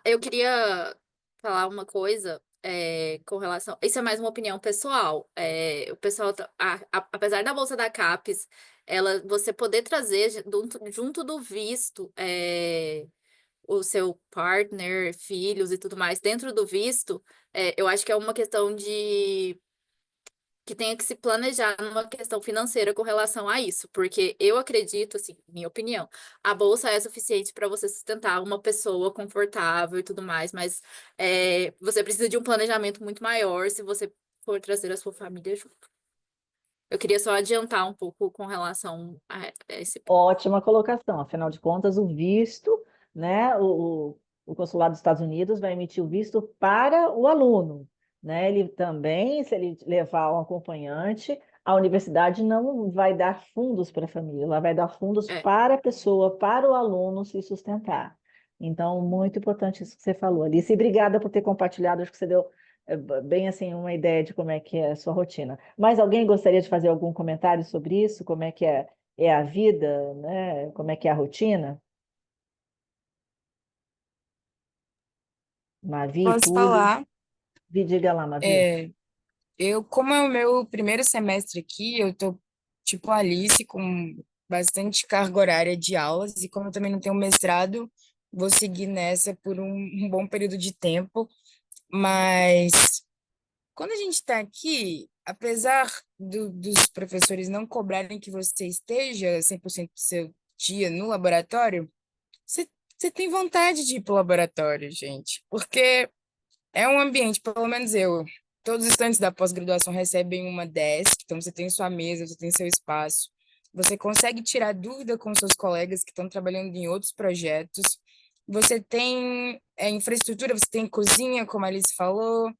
Eu queria falar uma coisa com relação. Isso é mais uma opinião pessoal. O pessoal, apesar da bolsa da CAPES, você poder trazer junto do visto o seu partner, filhos e tudo mais dentro do visto, eu acho que é uma questão de que tenha que se planejar numa questão financeira com relação a isso, porque eu acredito, assim, minha opinião, a bolsa é suficiente para você sustentar uma pessoa confortável e tudo mais, mas você precisa de um planejamento muito maior se você for trazer a sua família junto. Eu queria só adiantar um pouco com relação a esse ponto. Ótima colocação. Afinal de contas, o visto, né? O consulado dos Estados Unidos vai emitir o visto para o aluno, né? Ele também, se ele levar um acompanhante, a universidade não vai dar fundos para a família, ela vai dar fundos É. para a pessoa, para o aluno se sustentar. Então, muito importante isso que você falou, Alice. E obrigada por ter compartilhado, acho que você deu bem assim uma ideia de como é que é a sua rotina. Mas alguém gostaria de fazer algum comentário sobre isso? Como é que é a vida, né? Como é que é a rotina? Mavi, Posso Túlio? falar? Diga lá, Mavi. Como é o meu primeiro semestre aqui, eu tô tipo Alice, com bastante carga horária de aulas, e como eu também não tenho mestrado, vou seguir nessa por um bom período de tempo. Mas quando a gente está aqui, apesar dos professores não cobrarem que você esteja 100% do seu dia no laboratório, você, você tem vontade de ir para o laboratório, gente, porque é um ambiente, pelo menos eu. Todos os estudantes da pós-graduação recebem uma desk, então você tem sua mesa, você tem seu espaço. Você consegue tirar dúvida com seus colegas que estão trabalhando em outros projetos. Você tem infraestrutura, você tem cozinha, como a Alice falou.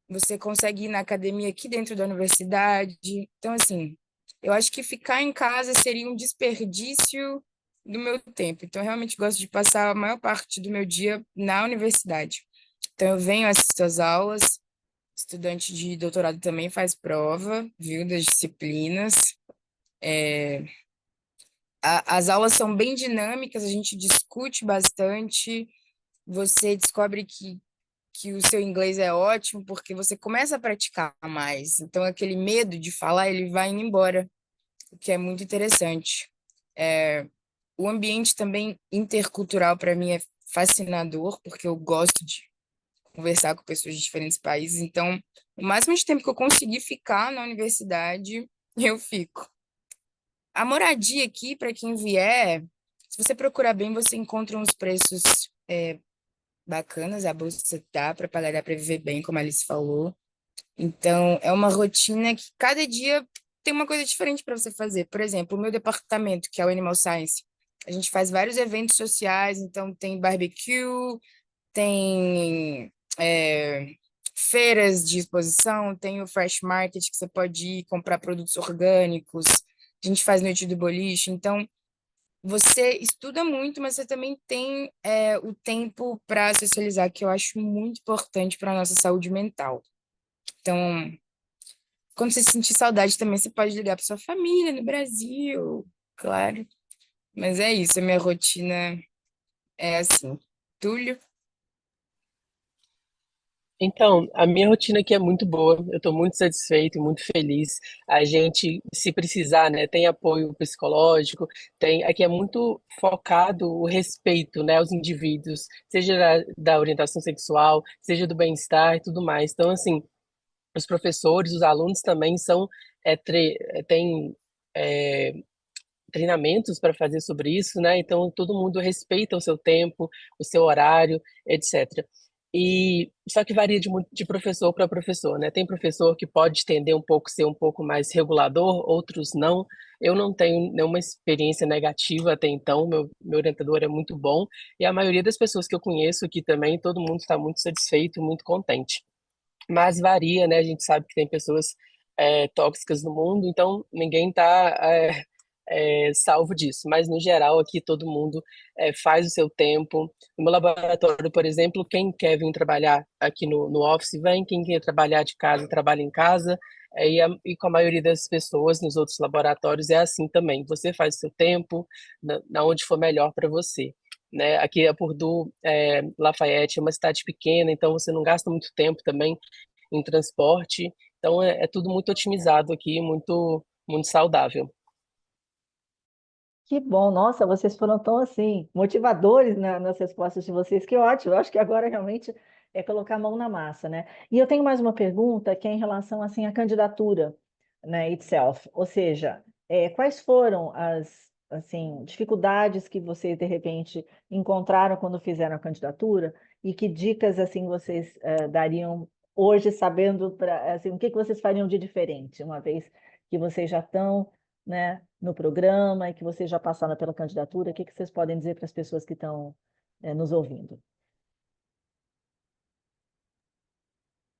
Você consegue ir na academia aqui dentro da universidade. Então, assim, eu acho que ficar em casa seria um desperdício do meu tempo. Então, eu realmente gosto de passar a maior parte do meu dia na universidade. Então, eu venho, assisto às aulas, estudante de doutorado também faz prova, viu, das disciplinas. As aulas são bem dinâmicas, a gente discute bastante, você descobre que o seu inglês é ótimo porque você começa a praticar mais. Então, aquele medo de falar, ele vai indo embora, o que é muito interessante. O ambiente também intercultural, para mim, é fascinador, porque eu gosto de conversar com pessoas de diferentes países. Então, o máximo de tempo que eu conseguir ficar na universidade, eu fico. A moradia aqui, para quem vier, se você procurar bem, você encontra uns preços bacanas. A bolsa dá para pagar, dá para viver bem, como a Alice falou. Então, é uma rotina que cada dia tem uma coisa diferente para você fazer. Por exemplo, o meu departamento, que é o Animal Science, a gente faz vários eventos sociais, então tem barbecue, tem feiras de exposição, tem o Fresh Market, que você pode ir comprar produtos orgânicos, a gente faz noite do boliche, então você estuda muito, mas você também tem o tempo para socializar, que eu acho muito importante para a nossa saúde mental. Então, quando você sentir saudade também, você pode ligar para sua família no Brasil, claro. Mas é isso, a minha rotina é assim. Túlio? Então, a minha rotina aqui é muito boa, eu estou muito satisfeito e muito feliz. A gente, se precisar, né, tem apoio psicológico, tem, aqui é muito focado o respeito, né, aos indivíduos, seja da orientação sexual, seja do bem-estar e tudo mais. Então, assim, os professores, os alunos também são, têm treinamentos para fazer sobre isso, né? Então todo mundo respeita o seu tempo, o seu horário, etc. E só que varia de professor para professor, né? Tem professor que pode tender um pouco ser um pouco mais regulador, outros não. Eu não tenho nenhuma experiência negativa até então. Meu orientador é muito bom e a maioria das pessoas que eu conheço aqui também, todo mundo está muito satisfeito, muito contente. Mas varia, né? A gente sabe que tem pessoas tóxicas no mundo, então ninguém está salvo disso. Mas, no geral, aqui todo mundo faz o seu tempo. No meu laboratório, por exemplo, quem quer vir trabalhar aqui no office, vem. Quem quer trabalhar de casa, trabalha em casa. E com a maioria das pessoas nos outros laboratórios é assim também. Você faz o seu tempo na onde for melhor para você. Né? Aqui é Purdue, Lafayette é uma cidade pequena, então você não gasta muito tempo também em transporte. Então é tudo muito otimizado aqui, muito, muito saudável. Que bom, nossa, vocês foram tão assim, motivadores nas respostas de vocês, que ótimo. Eu acho que agora realmente é colocar a mão na massa, né? E eu tenho mais uma pergunta que é em relação assim à candidatura, né, itself. Ou seja, quais foram as assim dificuldades que vocês de repente encontraram quando fizeram a candidatura e que dicas assim vocês dariam hoje, sabendo para assim, o que que vocês fariam de diferente, uma vez que vocês já estão, né, no programa e que vocês já passaram pela candidatura, o que que vocês podem dizer para as pessoas que estão nos ouvindo?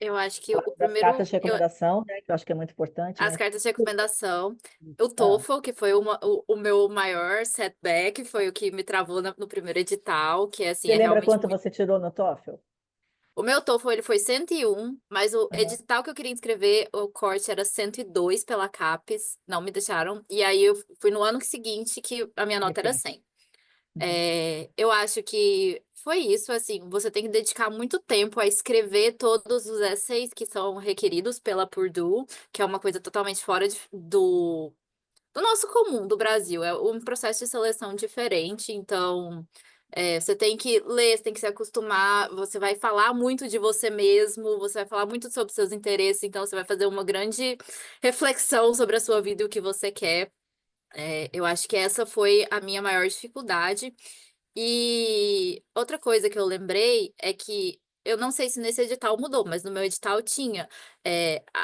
Eu acho que o Das primeiro, cartas de recomendação, né, que eu acho que é muito importante, as né? cartas de recomendação, o Ah, TOEFL, que foi o meu maior setback, foi o que me travou no primeiro edital, que é assim, você é lembra realmente quanto muito. você tirou no TOEFL? O meu TOEFL ele foi 101, mas o Aham, edital que eu queria inscrever, o corte era 102 pela CAPES, não me deixaram. E aí eu fui no ano seguinte que a minha nota era perfeito. 100. Uhum. Eu acho que foi isso, assim, você tem que dedicar muito tempo a escrever todos os essays que são requeridos pela Purdue, que é uma coisa totalmente fora do nosso comum, do Brasil. É um processo de seleção diferente, então você tem que ler, você tem que se acostumar, você vai falar muito de você mesmo, você vai falar muito sobre seus interesses, então você vai fazer uma grande reflexão sobre a sua vida e o que você quer. Eu acho que essa foi a minha maior dificuldade. E outra coisa que eu lembrei é que eu não sei se nesse edital mudou, mas no meu edital tinha.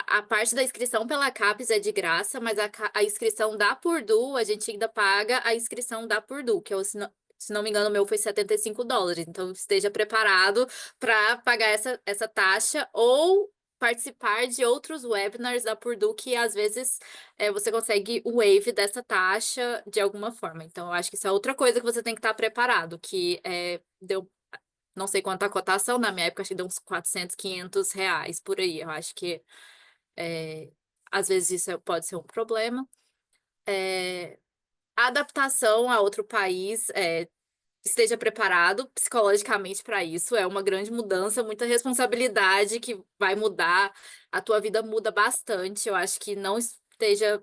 A parte da inscrição pela CAPES é de graça, mas a inscrição da Purdue, a gente ainda paga a inscrição da Purdue, que eu, se não me engano, o meu foi US$ 75. Então, esteja preparado para pagar essa taxa ou participar de outros webinars da Purdue que às vezes você consegue o waive dessa taxa de alguma forma. Então, eu acho que isso é outra coisa que você tem que estar preparado, que deu, não sei quanto a cotação, na minha época, acho que deu uns R$ 400, R$ 500 por aí. Eu acho que é, às vezes isso pode ser um problema. A adaptação a outro país, esteja preparado psicologicamente para isso. É uma grande mudança, muita responsabilidade que vai mudar. A tua vida muda bastante. Eu acho que não esteja.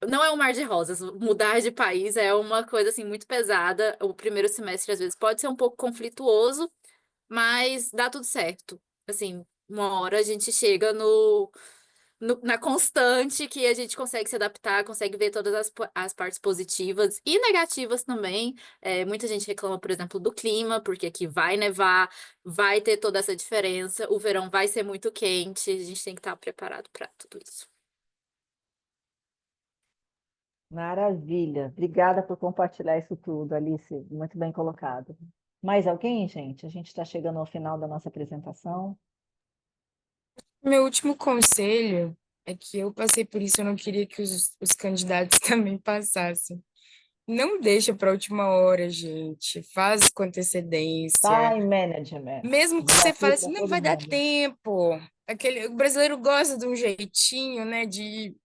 Não é um mar de rosas. Mudar de país é uma coisa assim muito pesada. O primeiro semestre às vezes pode ser um pouco conflituoso, mas dá tudo certo. Assim, uma hora a gente chega na constante que a gente consegue se adaptar, consegue ver todas as partes positivas e negativas também. Muita gente reclama, por exemplo, do clima, porque aqui vai nevar, vai ter toda essa diferença, o verão vai ser muito quente, a gente tem que estar preparado para tudo isso. Maravilha. Obrigada por compartilhar isso tudo, Alice. Muito bem colocado. Mais alguém, gente? A gente está chegando ao final da nossa apresentação. Meu último conselho é que eu passei por isso, eu não queria que os candidatos também passassem. Não deixa para a última hora, gente. Faz com antecedência. Time management. Mesmo que você fale Desafio assim, para não todo vai dar mundo. tempo. O brasileiro gosta de um jeitinho, né? De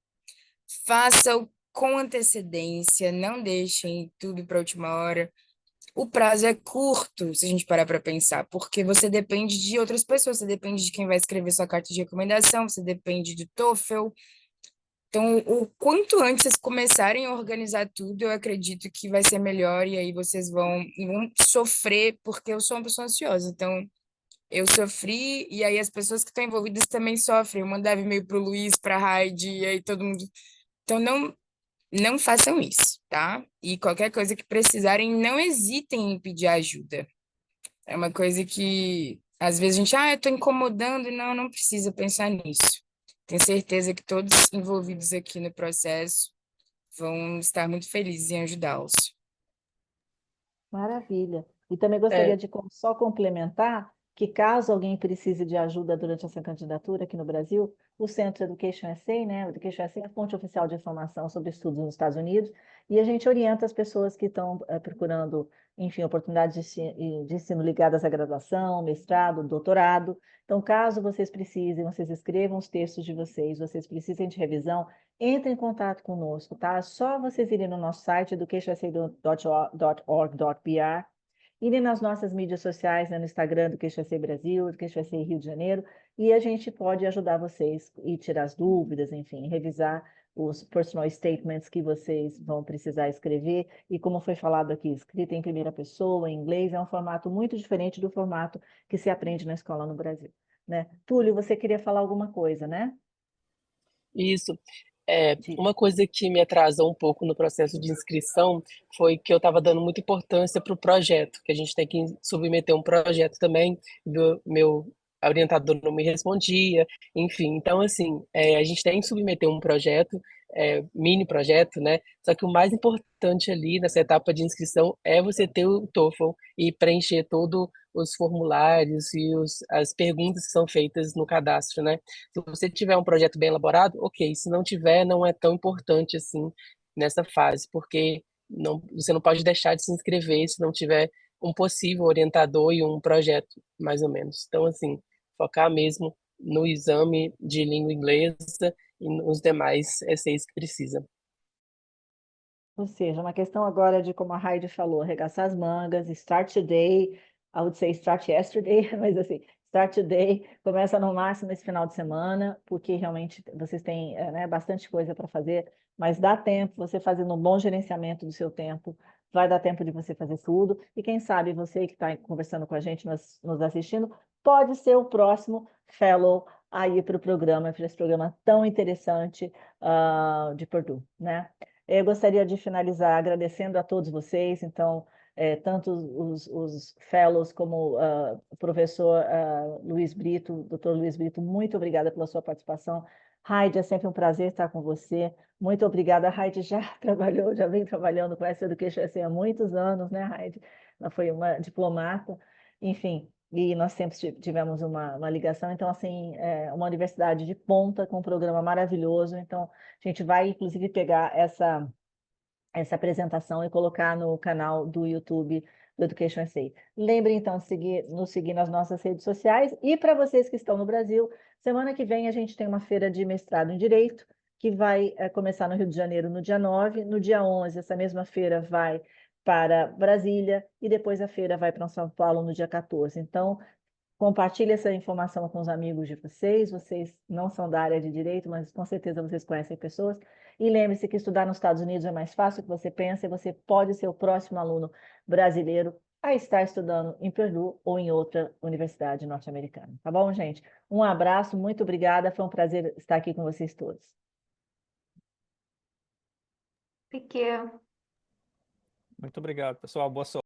faça com antecedência, não deixem tudo para a última hora. O prazo é curto, se a gente parar para pensar, porque você depende de outras pessoas, você depende de quem vai escrever sua carta de recomendação, você depende do TOEFL. Então, o quanto antes vocês começarem a organizar tudo, eu acredito que vai ser melhor e aí vocês vão sofrer, porque eu sou uma pessoa ansiosa. Então, eu sofri e aí as pessoas que estão envolvidas também sofrem. Eu mandava e-mail para o Luiz, para a Heidi, e aí todo mundo. Então, não façam isso, tá? E qualquer coisa que precisarem, não hesitem em pedir ajuda. É uma coisa que às vezes a gente, eu tô incomodando, não precisa pensar nisso. Tenho certeza que todos envolvidos aqui no processo vão estar muito felizes em ajudá-los. Maravilha. E também É, gostaria de só complementar que, caso alguém precise de ajuda durante essa candidatura aqui no Brasil, o Centro Education SA, né? O Education SA é a fonte oficial de informação sobre estudos nos Estados Unidos, e a gente orienta as pessoas que estão procurando, enfim, oportunidades de ensino ligadas à graduação, mestrado, doutorado. Então, caso vocês precisem, vocês escrevam os textos de vocês precisem de revisão, entre em contato conosco, tá? É só vocês irem no nosso site, educationsa.org.br, irem nas nossas mídias sociais, né, no Instagram do QXC Brasil, do QXC Rio de Janeiro, e a gente pode ajudar vocês e tirar as dúvidas, enfim, revisar os personal statements que vocês vão precisar escrever, e como foi falado aqui, escrita em primeira pessoa, em inglês, é um formato muito diferente do formato que se aprende na escola no Brasil, né? Túlio, você queria falar alguma coisa, né? isso. Diga. Uma coisa que me atrasou um pouco no processo de inscrição foi que eu estava dando muita importância para o projeto, que a gente tem que submeter um projeto também, do meu orientador não me respondia, enfim. Então, assim, a gente tem que submeter um projeto, mini projeto, né? Só que o mais importante ali nessa etapa de inscrição é você ter o TOEFL e preencher todo os formulários e as perguntas que são feitas no cadastro, né? Se você tiver um projeto bem elaborado, ok. Se não tiver, não é tão importante assim nessa fase, porque você não pode deixar de se inscrever se não tiver um possível orientador e um projeto, mais ou menos. Então, assim, focar mesmo no exame de língua inglesa e nos demais essays que precisa. Ou seja, uma questão agora de, como a Heidi falou, arregaçar as mangas, start today, I would say start yesterday, mas assim, start today, começa no máximo esse final de semana, porque realmente vocês têm né, bastante coisa para fazer, mas dá tempo, você fazendo um bom gerenciamento do seu tempo, vai dar tempo de você fazer tudo, e quem sabe você que está conversando com a gente, nos assistindo, pode ser o próximo fellow aí para o programa, para esse programa tão interessante de Purdue, né? Eu gostaria de finalizar agradecendo a todos vocês, então, tanto os fellows como o professor Luiz Brito, doutor Luiz Brito, muito obrigada pela sua participação. Heidi, é sempre um prazer estar com você. Muito obrigada. A Heidi já trabalhou, já vem trabalhando com essa Education SA há muitos anos, né, Heidi? Ela foi uma diplomata, enfim, e nós sempre tivemos uma ligação. Então, assim, uma universidade de ponta, com um programa maravilhoso. Então, a gente vai, inclusive, pegar essa apresentação e colocar no canal do YouTube do Education SA. Lembre, então, de nos seguir nas nossas redes sociais. E para vocês que estão no Brasil, semana que vem a gente tem uma feira de mestrado em Direito, que vai começar no Rio de Janeiro no dia 9. No dia 11, essa mesma feira vai para Brasília e depois a feira vai para São Paulo no dia 14. Então, compartilhe essa informação com os amigos de vocês. Vocês não são da área de direito, mas com certeza vocês conhecem pessoas. E lembre-se que estudar nos Estados Unidos é mais fácil do que você pensa e você pode ser o próximo aluno brasileiro a estar estudando em Purdue ou em outra universidade norte-americana. Tá bom, gente? Um abraço, muito obrigada. Foi um prazer estar aqui com vocês todos. Thank you. Muito obrigado, pessoal. Boa sorte.